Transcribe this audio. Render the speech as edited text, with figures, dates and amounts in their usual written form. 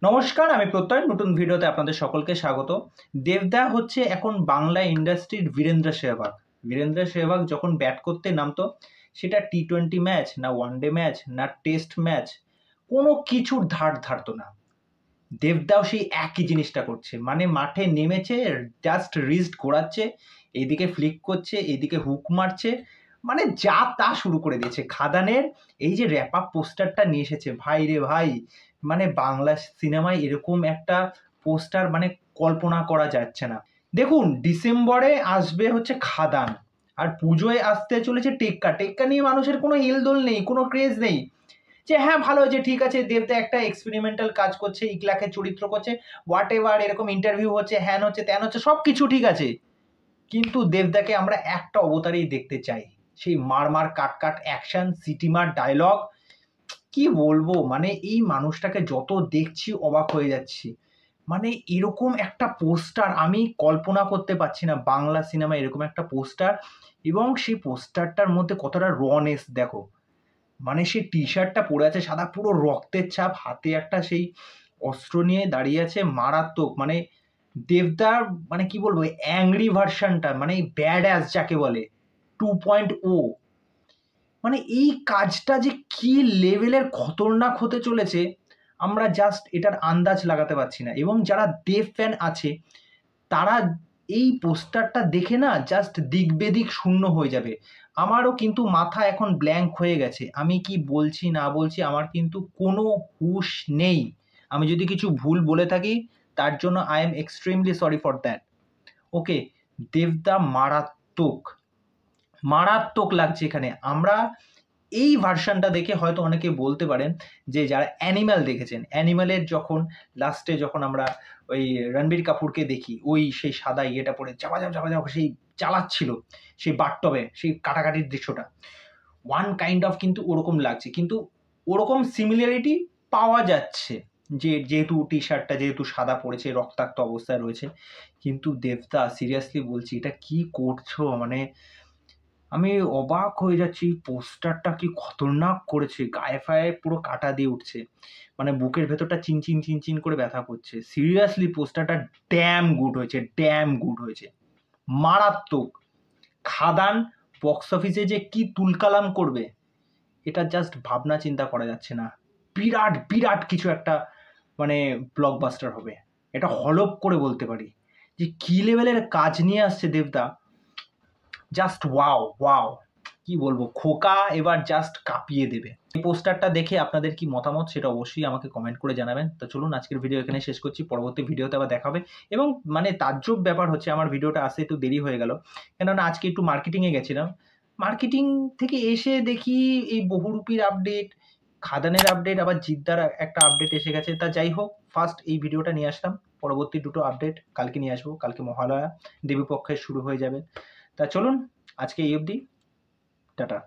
নমস্কার, আমি প্রত্যয় নতুন ভিডিওতে আপনাদের সকলকে স্বাগত। দেবদা হচ্ছে এখন বাংলা ইন্ডাস্ট্রির বীরেন্দ্র সেহবাগ। বীরেন্দ্র সেহবাগ যখন ব্যাট করতে নামতো, সেটা টি-20 ম্যাচ না ওয়ানডে ম্যাচ না টেস্ট ম্যাচ, কোনো কিছুর ধার ধারতো না। দেবদাও সেই একই জিনিসটা করছে, মানে মাঠে নেমেছে, জাস্ট রিস্ট ঘোরাচ্ছে, এইদিকে ফ্লিক করছে, এইদিকে হুক মারছে, মানে যা তা শুরু করে দিয়েছে। খাদানের এই যে র্যাপ আপ পোস্টারটা নিয়ে এসেছে, ভাই রে ভাই, মানে বাংলা সিনেমায় এরকম একটা পোস্টার মানে কল্পনা করা যাচ্ছে না। দেখুন, ডিসেম্বরে আসবে হচ্ছে খাদান, আর পুজোয় আসতে চলেছে টেক্কা। টেক্কা নিয়ে মানুষের কোনো হেলদোল নেই, কোনো ক্রেজ নেই, যে হ্যাঁ ভালো হয়েছে, ঠিক আছে, দেবদা একটা এক্সপেরিমেন্টাল কাজ করছে, ইকলাখের চরিত্র করছে, হোয়াট এভার, এরকম ইন্টারভিউ হচ্ছে, হ্যান হচ্ছে, ত্যান হচ্ছে, সব কিছু ঠিক আছে, কিন্তু দেবদাকে আমরা একটা অবতারেই দেখতে চাই, সেই মার মার কাট কাট অ্যাকশন, সিটিমার ডায়লগ। কি বলবো, মানে এই মানুষটাকে যত দেখছি অবাক হয়ে যাচ্ছি। মানে এরকম একটা পোস্টার আমি কল্পনা করতে পারছি না, বাংলা সিনেমায় এরকম একটা পোস্টার, এবং সেই পোস্টারটার মধ্যে কতটা রনেস দেখো। মানে সে টি শার্টটা পরে আছে সাদা, পুরো রক্তের ছাপ, হাতে একটা সেই অস্ত্র নিয়ে দাঁড়িয়ে আছে, মারাত্মক। মানে দেবদার মানে কি বলবো, অ্যাংরি ভার্সনটা, মানে ব্যাড অ্যাস যাকে বলে 2.0, মানে এই কাজটা যে কি লেভেলের খতরনাক হতে চলেছে, আমরা জাস্ট এটার আন্দাজ লাগাতে পারছি না। এবং যারা দেব ফ্যান আছে, তারা এই পোস্টারটা দেখে না জাস্ট দিক বেদিক শূন্য হয়ে যাবে। আমারও কিন্তু মাথা এখন ব্ল্যাঙ্ক হয়ে গেছে, আমি কি বলছি না বলছি আমার কিন্তু কোনো হুঁশ নেই। আমি যদি কিছু ভুল বলে থাকি, তার জন্য I am extremely sorry for that. Okay, দেবদা মারাত্মক, মারাত্মক লাগছে এখানে। আমরা এই ভার্সনটা দেখে হয়তো অনেকে বলতে পারেন যে যারা অ্যানিম্যাল দেখেছেন, অ্যানিম্যালের যখন লাস্টে যখন আমরা ওই রণবীর কাপুরকে দেখি, ওই সেই সাদা ইয়েটা পরে চাপা চাপা চাপা চাপা সেই চালাচ্ছিল সেই বাথটবে, সেই কাটাকাটির দৃশ্যটা, ওয়ান কাইন্ড অফ কিন্তু ওরকম লাগছে, কিন্তু ওরকম সিমিলারিটি পাওয়া যাচ্ছে, যে যেহেতু টি শার্টটা যেহেতু সাদা পড়েছে, রক্তাক্ত অবস্থায় রয়েছে। কিন্তু দেবদা সিরিয়াসলি বলছি, এটা কি করছো? মানে আমি অবাক হয়ে যাচ্ছি, পোস্টারটা কি খতরনাক করেছে, গায়ে ফায়ে পুরো কাটা দিয়ে উঠছে, মানে বুকের ভেতরটা চিনচিন চিনচিন করে ব্যথা করছে। সিরিয়াসলি পোস্টারটা ড্যাম গুড হয়েছে, ড্যাম গুড হয়েছে, মারাত্মক। খাদান বক্স অফিসে যে কি তুলকালাম করবে, এটা জাস্ট ভাবনা চিন্তা করা যাচ্ছে না। বিরাট বিরাট কিছু একটা মানে ব্লকবাস্টার হবে, এটা হলপ করে বলতে পারি। যে কি লেভেলের কাজ নিয়ে আসছে দেবদা, জাস্ট ওয়াও ওয়াও, কি বলবো, খোকা এবার জাস্ট কাঁপিয়ে দেবে। এই পোস্টারটা দেখে আপনাদের কি মতামত সেটা অবশ্যই আমাকে কমেন্ট করে জানাবেন। তো চলুন, আজকের ভিডিও এখানে শেষ করছি, পরবর্তী ভিডিওতে আবার দেখা হবে। এবং মানে তাজ্জব ব্যাপার হচ্ছে, আমার ভিডিওটা আসতে একটু দেরি হয়ে গেল, কেননা আজকে একটু মার্কেটিংয়ে গেছিলাম। মার্কেটিং থেকে এসে দেখি এই বহুরূপীর আপডেট, খাদানের আপডেট, আবার জিদ্দার একটা আপডেট এসে গেছে। তা যাই হোক, ফার্স্ট এই ভিডিওটা নিয়ে আসলাম, পরবর্তী দুটো আপডেট কালকে নিয়ে আসবো। কালকে মহালয়া, দেবীপক্ষের শুরু হয়ে যাবে। তা চলুন, আজকে এই অবধি, টাটা।